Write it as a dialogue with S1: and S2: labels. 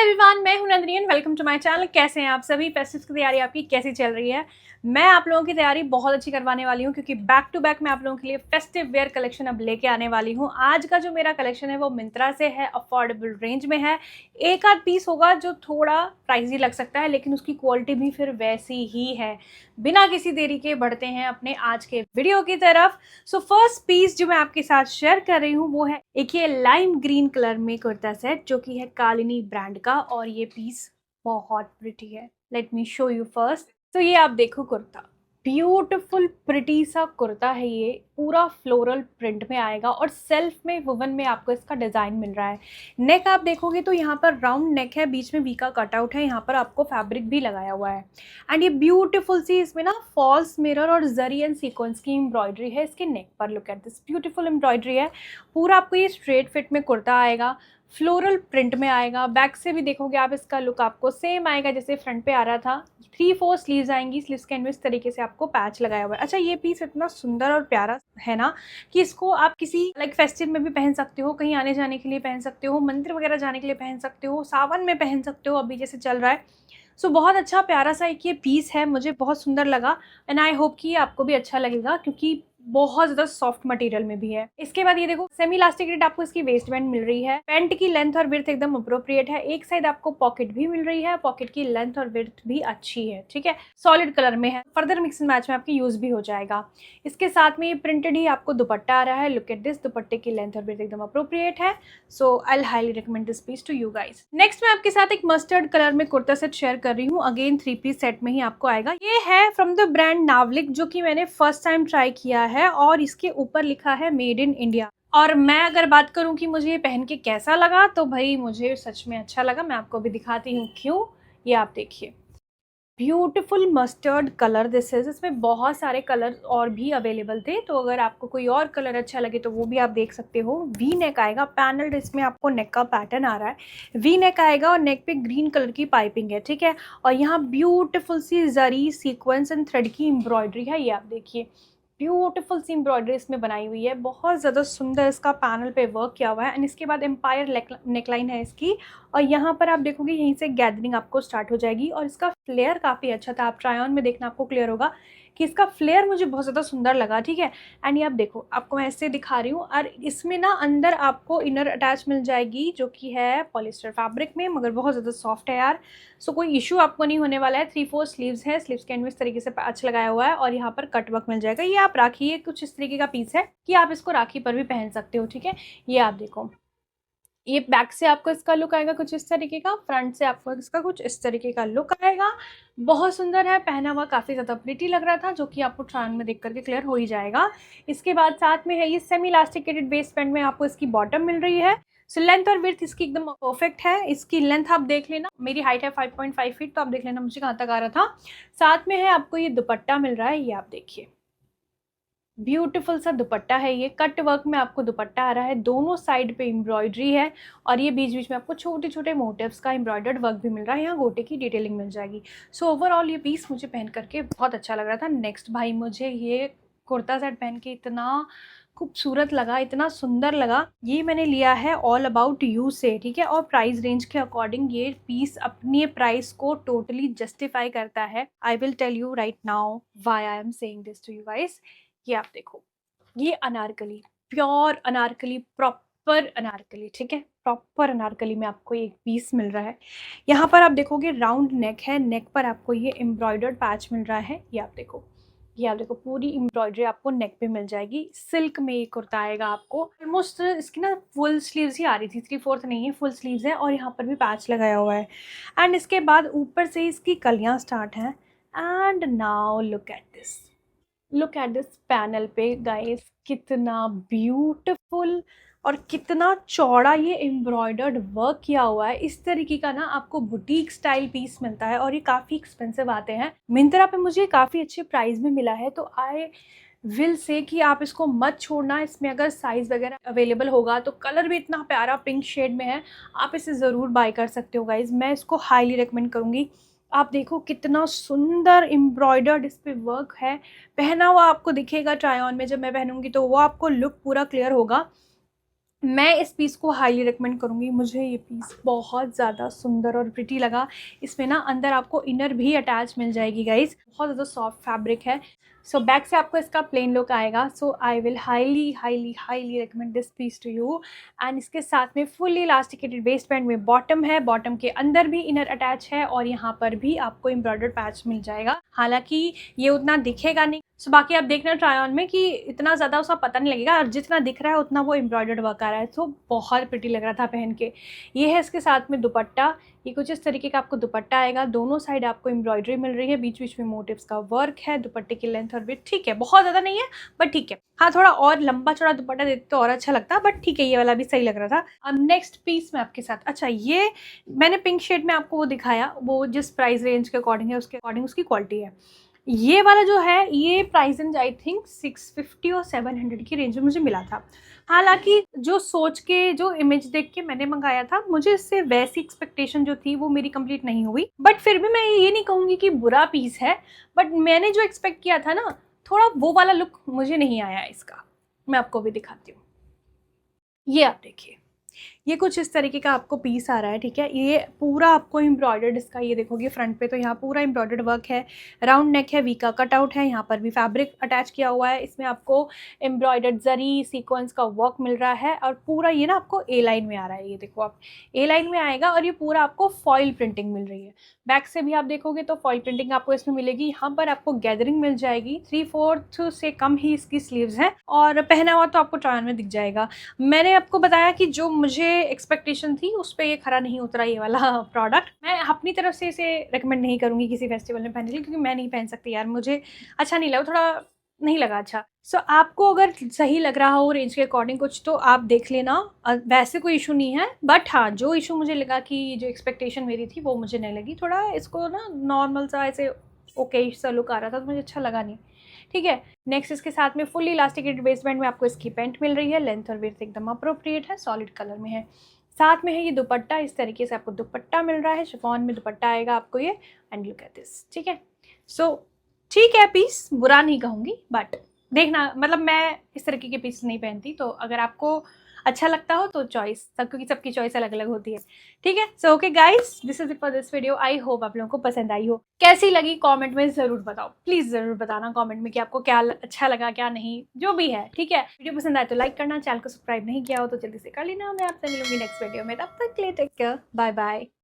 S1: Everyone, मैं हूं Nandini and welcome to my channel. कैसे हैं आप सभी? फेस्टिव की तैयारी आपकी कैसी चल रही है? मैं आप लोगों की तैयारी बहुत अच्छी करवाने वाली हूं क्योंकि बैक टू बैक मैं आप लोगों के लिए फेस्टिव वेयर कलेक्शन अब लेके आने वाली हूं। आज का जो मेरा कलेक्शन है वो मिंत्रा से है, अफोर्डेबल रेंज में है। एक आध पीस होगा जो थोड़ा प्राइजी लग सकता है लेकिन उसकी क्वालिटी भी फिर वैसी ही है। बिना किसी देरी के बढ़ते हैं अपने आज के वीडियो की तरफ। सो फर्स्ट पीस जो मैं आपके साथ शेयर कर रही हूँ वो है एक ये लाइम ग्रीन कलर में कुर्ता सेट जो कि है कालिनी ब्रांड का, और ये पीस बहुत प्रिटी है। Let me show you first. तो ये आप देखो कुर्ता, ब्यूटीफुल प्रिटी सा कुर्ता है। ये पूरा फ्लोरल प्रिंट में आएगा और सेल्फ में वुवन में आपको इसका डिजाइन मिल रहा है। नेक आप देखोगे तो यहाँ पर राउंड नेक है, बीच में वी का कटआउट है, यहाँ पर आपको फैब्रिक भी लगाया हुआ है। एंड ये ब्यूटीफुल सी इसमें ना फॉल्स मिरर और जरी एंड सीक्वेंस की एम्ब्रॉयडरी है इसके नेक पर। Look at this beautiful embroidery है। पूरा आपको ये स्ट्रेट फिट में कुर्ता आएगा, फ्लोरल प्रिंट में आएगा। बैक से भी देखोगे आप इसका लुक आपको सेम आएगा जैसे फ्रंट पे आ रहा था। 3/4 स्लीव्स आएंगी, स्लीव्स के अंदर इस तरीके से आपको पैच लगाया हुआ है। अच्छा, ये पीस इतना सुंदर और प्यारा है ना कि इसको आप किसी फेस्टिव में भी पहन सकते हो, कहीं आने जाने के लिए पहन सकते हो, मंदिर वगैरह जाने के लिए पहन सकते हो, सावन में पहन सकते हो अभी जैसे चल रहा है। सो बहुत अच्छा प्यारा सा एक ये पीस है, मुझे बहुत सुंदर लगा एंड आई होप कि आपको भी अच्छा लगेगा क्योंकि बहुत ज्यादा सॉफ्ट मटेरियल में भी है। इसके बाद ये देखो सेमी इलास्टिक आपको इसकी वेस्ट बैंड मिल रही है। पैंट की लेंथ और विड्थ एकदम अप्रोप्रिएट है। एक साइड आपको पॉकेट भी मिल रही है, पॉकेट की लेंथ और विड्थ भी अच्छी है। ठीक है, सॉलिड कलर में है, फर्दर मिक्स एंड मैच में आपकी यूज भी हो जाएगा। इसके साथ में ये प्रिंटेड ही आपको दुपट्टा आ रहा है। लुक एट दिस, दुपट्टे की लेंथ और विड्थ एकदम अप्रोप्रिएट है। So I highly recommend this piece to you guys. Next मैं आपके साथ एक मस्टर्ड कलर में कुर्ता सेट शेयर कर रही हूँ। अगेन 3 पीस सेट में ही आपको आएगा। ये है फ्रॉम द ब्रांड नावलिक जो कि मैंने फर्स्ट टाइम ट्राई किया है और इसके ऊपर लिखा है मेड इन इंडिया। और मैं अगर बात करूं कि मुझे ये पहन के कैसा लगा तो भाई मुझे सच में अच्छा लगा। मैं आपको भी दिखाती हूँ क्यों। ये आप देखिए, beautiful mustard colour this is. इसमें बहुत सारे कलर और भी अवेलेबल थे, तो अगर आपको कोई और कलर अच्छा लगे तो वो भी आप देख सकते हो। वी नेक आएगा, पैनल्ड इसमें आपको नेक का पैटर्न आ रहा है। वी नेक आएगा और नेक पे ग्रीन कलर की पाइपिंग है। ठीक है, और यहाँ ब्यूटीफुल सी जरी सीक्वेंस एंड थ्रेड की एम्ब्रॉयडरी है। ये आप देखिए, ब्यूटीफुल सी एम्ब्रॉयडरी इसमें बनाई हुई है, बहुत ज़्यादा सुंदर इसका पैनल पे वर्क किया हुआ है। एंड इसके बाद एम्पायर नेकलाइन है इसकी, और यहाँ पर आप देखोगे यहीं से गैदरिंग आपको स्टार्ट हो जाएगी। और इसका फ्लेयर काफ़ी अच्छा था, आप ट्राई ऑन में देखना आपको क्लियर होगा कि इसका फ्लेयर मुझे बहुत ज़्यादा सुंदर लगा। ठीक है, एंड ये आप देखो, आपको मैं ऐसे दिखा रही हूँ और इसमें ना अंदर आपको इनर अटैच मिल जाएगी जो कि है पॉलिस्टर फैब्रिक में, मगर बहुत ज़्यादा सॉफ्ट है यार। सो कोई इशू आपको नहीं होने वाला है। 3/4 स्लीव्स है, स्लीव्स के अंदर इस तरीके से पैच लगाया हुआ है और यहाँ पर कटवर्क मिल जाएगा। ये आप राखी, ये कुछ इस तरीके का पीस है कि आप इसको राखी पर भी पहन सकते हो। ठीक है, ये आप देखो, ये बैक से आपको इसका लुक आएगा कुछ इस तरीके का, फ्रंट से आपको इसका कुछ इस तरीके का लुक आएगा। बहुत सुंदर है, पहना हुआ काफ़ी ज़्यादा प्रिटी लग रहा था, जो कि आपको ट्रायल में देख करके क्लियर हो ही जाएगा। इसके बाद साथ में है ये सेमी इलास्टिकेटेड वेस्ट बैंड में आपको इसकी बॉटम मिल रही है। सो लेंथ और विड्थ इसकी एकदम परफेक्ट है। इसकी लेंथ आप देख लेना, मेरी हाइट है 5.5 फीट, तो आप देख लेना मुझे कहाँ तक आ रहा था। साथ में है आपको ये दुपट्टा मिल रहा है, ये आप देखिए, ब्यूटीफुल सा दुपट्टा है। ये कट वर्क में आपको दुपट्टा आ रहा है, दोनों साइड पे एम्ब्रॉयडरी है और ये बीच बीच में आपको छोटे छोटे मोटिव्स का एम्ब्रॉयडर्ड वर्क भी मिल रहा है। यहाँ गोटे की डिटेलिंग मिल जाएगी। सो ओवरऑल ये पीस मुझे पहन करके बहुत अच्छा लग रहा था। नेक्स्ट भाई, मुझे ये कुर्ता सेट पहन के इतना खूबसूरत लगा, इतना सुंदर लगा। ये मैंने लिया है ऑल अबाउट यू से। ठीक है, और प्राइस रेंज के अकॉर्डिंग ये पीस अपने प्राइस को टोटली जस्टिफाई करता है। I will tell you right now why I am saying this to you guys. ये आप देखो, ये अनारकली, प्योर अनारकली, प्रॉपर अनारकली। ठीक है, प्रॉपर अनारकली में आपको एक पीस मिल रहा है। यहाँ पर आप देखोगे राउंड नेक है, नेक पर आपको ये एम्ब्रॉयडर्ड पैच मिल रहा है। ये आप देखो, ये आप देखो, पूरी एम्ब्रॉयडरी आपको नेक पे मिल जाएगी। सिल्क में ये कुर्ता आएगा आपको। ऑलमोस्ट इसकी ना फुल स्लीव्स ही आ रही थी, 3/4 नहीं है, फुल स्लीव्स है और यहाँ पर भी पैच लगाया हुआ है। एंड इसके बाद ऊपर से इसकी कलियाँ स्टार्ट हैं। And now look at this, look at this panel पे गाइस, कितना ब्यूटीफुल और कितना चौड़ा ये एम्ब्रॉयडर्ड वर्क किया हुआ है। इस तरीके का ना आपको बुटीक स्टाइल पीस मिलता है और ये काफ़ी एक्सपेंसिव आते हैं। मिंत्रा पे मुझे काफ़ी अच्छे प्राइस में मिला है, तो आई विल से कि आप इसको मत छोड़ना। इसमें अगर साइज़ वगैरह अवेलेबल होगा तो कलर भी इतना प्यारा पिंक शेड में है, आप इसे ज़रूर बाय कर सकते हो गाइज। मैं इसको हाईली रिकमेंड करूँगी। आप देखो कितना सुंदर एम्ब्रॉयडर्ड इस पे वर्क है। पहना हुआ आपको दिखेगा ट्राई ऑन में, जब मैं पहनूंगी तो वो आपको लुक पूरा क्लियर होगा। मैं इस पीस को हाईली रिकमेंड करूँगी। मुझे ये पीस बहुत ज़्यादा सुंदर और प्रिटी लगा। इसमें ना अंदर आपको इनर भी अटैच मिल जाएगी गाइज, बहुत ज़्यादा सॉफ्ट फैब्रिक है। सो बैक से आपको इसका प्लेन लुक आएगा। So I will highly highly highly recommend this piece to you. And इसके साथ में फुल्ली इलास्टिकेटेड वेस्ट बैंड में बॉटम है, बॉटम के अंदर भी इनर अटैच है और यहाँ पर भी आपको एम्ब्रॉयडर्ड पैच मिल जाएगा। हालांकि ये उतना दिखेगा नहीं, सो बाकी आप देखना ट्राई ऑन में कि इतना ज़्यादा उसका पता नहीं लगेगा, और जितना दिख रहा है उतना वो एम्ब्रॉयडर्ड वर्क आ रहा है। सो बहुत प्रिटी लग रहा था पहन के। ये है इसके साथ में दुपट्टा। ये कुछ इस तरीके का आपको दुपट्टा आएगा, दोनों साइड आपको एम्ब्रॉयडरी मिल रही है, बीच बीच में मोटिव्स का वर्क है। दुपट्टे की लेंथ और विड्थ ठीक है, बहुत ज़्यादा नहीं है बट ठीक है। हाँ, थोड़ा और लंबा चौड़ा दुपट्टा देते तो और अच्छा लगता, बट ठीक है, ये वाला भी सही लग रहा था। अब नेक्स्ट पीस में आपके साथ, अच्छा ये मैंने पिंक शेड में आपको वो दिखाया, वो जिस प्राइस रेंज के अकॉर्डिंग है उसके अकॉर्डिंग उसकी क्वालिटी है। ये वाला जो है ये प्राइस रेंज आई थिंक 650 और 700 की रेंज में मुझे मिला था। हालांकि जो सोच के, जो इमेज देख के मैंने मंगाया था, मुझे इससे वैसी एक्सपेक्टेशन जो थी वो मेरी कंप्लीट नहीं हुई। बट फिर भी मैं ये नहीं कहूँगी कि बुरा पीस है, बट मैंने जो एक्सपेक्ट किया था ना, थोड़ा वो वाला लुक मुझे नहीं आया इसका। मैं आपको भी दिखाती हूँ। ये आप देखिए, ये कुछ इस तरीके का आपको पीस आ रहा है, ठीक है। ये पूरा आपको एम्ब्रॉयडर्ड, इसका ये देखोगे फ्रंट पे तो यहाँ पूरा एम्ब्रॉयडर्ड वर्क है। राउंड नेक है, वी का कटआउट है, यहाँ पर भी फैब्रिक अटैच किया हुआ है। इसमें आपको एम्ब्रॉयडर्ड जरी सीक्वेंस का वर्क मिल रहा है और पूरा ये ना आपको ए लाइन में आ रहा है। ये देखो आप, ए लाइन में आएगा और ये पूरा आपको फॉइल प्रिंटिंग मिल रही है। बैक से भी आप देखोगे तो फॉइल प्रिंटिंग आपको इसमें मिलेगी। यहाँ पर आपको गैदरिंग मिल जाएगी, 3/4 से कम ही इसकी स्लीव्स हैं और पहना हुआ तो आपको ट्रायल में दिख जाएगा। मैंने आपको बताया कि जो मुझे एक्सपेक्टेशन थी उस पर ये खरा नहीं उतरा ये वाला प्रोडक्ट। मैं अपनी तरफ से इसे रेकमेंड नहीं करूँगी किसी फेस्टिवल में पहनने के लिए, क्योंकि मैं नहीं पहन सकती यार, मुझे अच्छा नहीं लगा, थोड़ा नहीं लगा अच्छा। सो आपको अगर सही लग रहा हो रेंज के अकॉर्डिंग कुछ तो आप देख लेना, वैसे कोई इशू नहीं है। बट हाँ, जो इशू मुझे लगा कि जो एक्सपेक्टेशन मेरी थी वो मुझे नहीं लगी। थोड़ा इसको ना नॉर्मल सा ऐसे ओके सा लुक आ रहा था तो मुझे अच्छा लगा नहीं, ठीक है। नेक्स्ट इसके साथ में फुल्ली इलास्टिकेटेड वेस्ट बैंड में आपको इसकी पेंट मिल रही है। लेंथ और विड्थ एकदम अप्रोप्रिएट है, सॉलिड कलर में है। साथ में है ये दुपट्टा, इस तरीके से आपको दुपट्टा मिल रहा है, शिफॉन में दुपट्टा आएगा आपको ये। एंड लुक एट दिस, ठीक है। सो ठीक है, पीस बुरा नहीं कहूँगी, बट देखना, मतलब मैं इस तरीके के पीस नहीं पहनती, तो अगर आपको अच्छा लगता हो तो चॉइस सब, क्योंकि सबकी चॉइस अलग अलग होती है, ठीक है। So okay guys, this is it for this video. I hope आप लोगों को पसंद आई हो। कैसी लगी कमेंट में ज़रूर बताओ, प्लीज़ ज़रूर बताना कमेंट में कि आपको क्या अच्छा लगा, क्या नहीं, जो भी है, ठीक है। वीडियो पसंद आए तो लाइक करना, चैनल को सब्सक्राइब नहीं किया हो तो जल्दी से कर लेना। मैं आपसे मिलूंगी नेक्स्ट वीडियो में, तब तक के लिए टेक केयर, बाय बाय।